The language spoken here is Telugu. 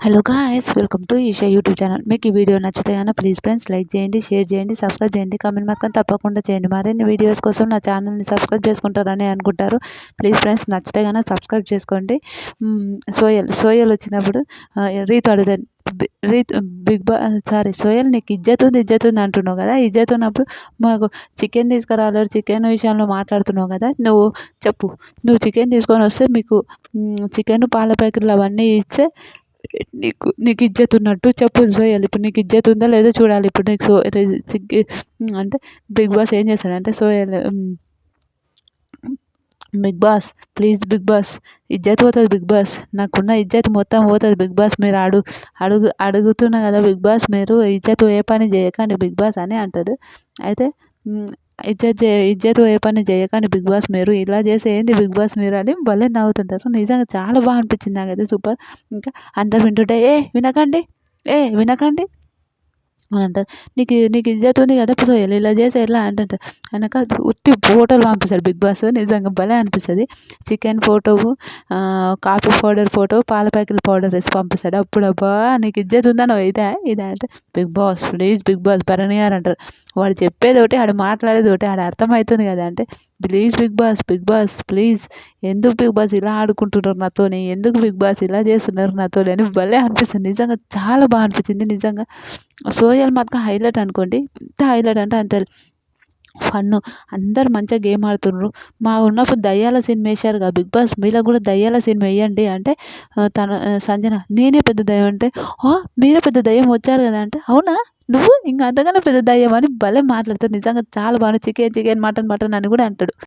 Hello guys, welcome to Eesha YouTube channel. మీకు ఈ వీడియో నచ్చితే కనుక ప్లీజ్ ఫ్రెండ్స్ లైక్ చేయండి, షేర్ చేయండి, సబ్స్క్రైబ్ చేయండి, కామెంట్ మాత్రం తప్పకుండా చేయండి. మరిన్ని వీడియోస్ కోసం నా ఛానల్ని సబ్స్క్రైబ్ చేసుకుంటారని అనుకుంటారు. ప్లీజ్ ఫ్రెండ్స్ నచ్చితే కనుక సబ్స్క్రైబ్ చేసుకోండి. సోయల్ వచ్చినప్పుడు రీతు అడుగుతుంది, రీత్ సోయల్ నీకు ఇజ్జత్ ఉంది అంటున్నావు కదా, ఇజ్జత్ ఉన్నప్పుడు మాకు చికెన్ తీసుకురాలేరు, చికెన్ విషయంలో మాట్లాడుతున్నావు కదా, నువ్వు చెప్పు. నువ్వు చికెన్ తీసుకొని వస్తే మీకు చికెన్ పాల ప్యాకెట్లు అవన్నీ ఇస్తే నీకు ఇజ్జత్ ఉన్నట్టు చెప్పు సోయల్. ఇప్పుడు నీకు ఇజ్జత్ ఉందా లేదో చూడాలి. ఇప్పుడు నీకు అంటే బిగ్ బాస్ ఏం చేస్తాడంటే, Sohel big boss please big boss ఇజ్జత్ పోతుంది, బిగ్ బాస్ నాకున్న ఇజ్జత్ మొత్తం పోతుంది బిగ్ బాస్, మీరు అడుగుతున్నా కదా బిగ్ బాస్, మీరు ఇజ్జత్ ఏ పని చేయకండి బిగ్ బాస్ అని అంటాడు. అయితే ఇజ్జత్ ఏ పని చేయకండి బిగ్ బాస్, మీరు ఇలా చేస్తే ఏంది బిగ్ బాస్ మీరు అని భలే నవ్వుతుంటారు. నిజంగా చాలా బాగా అనిపించింది నాకైతే, సూపర్. ఇంకా అందరు వింటుంటే వినకండి అని అంటారు. నీకు ఇజ్జత్ ఉంది కదా సోయల్, ఇలా చేస్తే ఎట్లా అంటుంటారు. అనక ఉత్తి ఫోటోలు పంపిస్తాడు బిగ్ బాస్, నిజంగా భలే అనిపిస్తుంది. Chicken photo, coffee powder photo, పాల ప్యాకెట్ పౌడర్ వేసి పంపిస్తాడు. అప్పుడు అబ్బా నీకు ఇజ్జత్ ఉందని ఇదే అంటే Bigg boss please big Boss Bharani garu అంటారు. వాడు చెప్పేది ఒకటి, ఆడు మాట్లాడేది ఒకటి, ఆడ అర్థమవుతుంది కదా అంటే ప్లీజ్ బిగ్ బాస్ ప్లీజ్, ఎందుకు బిగ్ బాస్ ఇలా ఆడుకుంటున్నారు నాతోని, ఎందుకు బిగ్ బాస్ ఇలా చేస్తున్నారు నాతోని అని భలే అనిపిస్తుంది. నిజంగా చాలా బాగా అనిపించింది. నిజంగా సోయల్ మాత్రం హైలైట్ అనుకోండి, ఎంత హైలైట్ అంటే అంత ఫన్. అందరు మంచిగా గేమ్ ఆడుతున్నారు. మా ఉన్నప్పుడు దయ్యాల సినిమా వేశారు కదా బిగ్ బాస్, మీలో కూడా దయ్యాల సినిమా వేయండి అంటే సంజన నేనే పెద్ద దయ్యం అంటే, మీరే పెద్ద దయ్యం వచ్చారు కదా అంటే, అవునా నువ్వు ఇంకా అంతకన్నా పెద్ద దయ్యం అని భలే మాట్లాడతారు. నిజంగా చాలా బాగా చికెన్ మటన్ అని కూడా అంటాడు.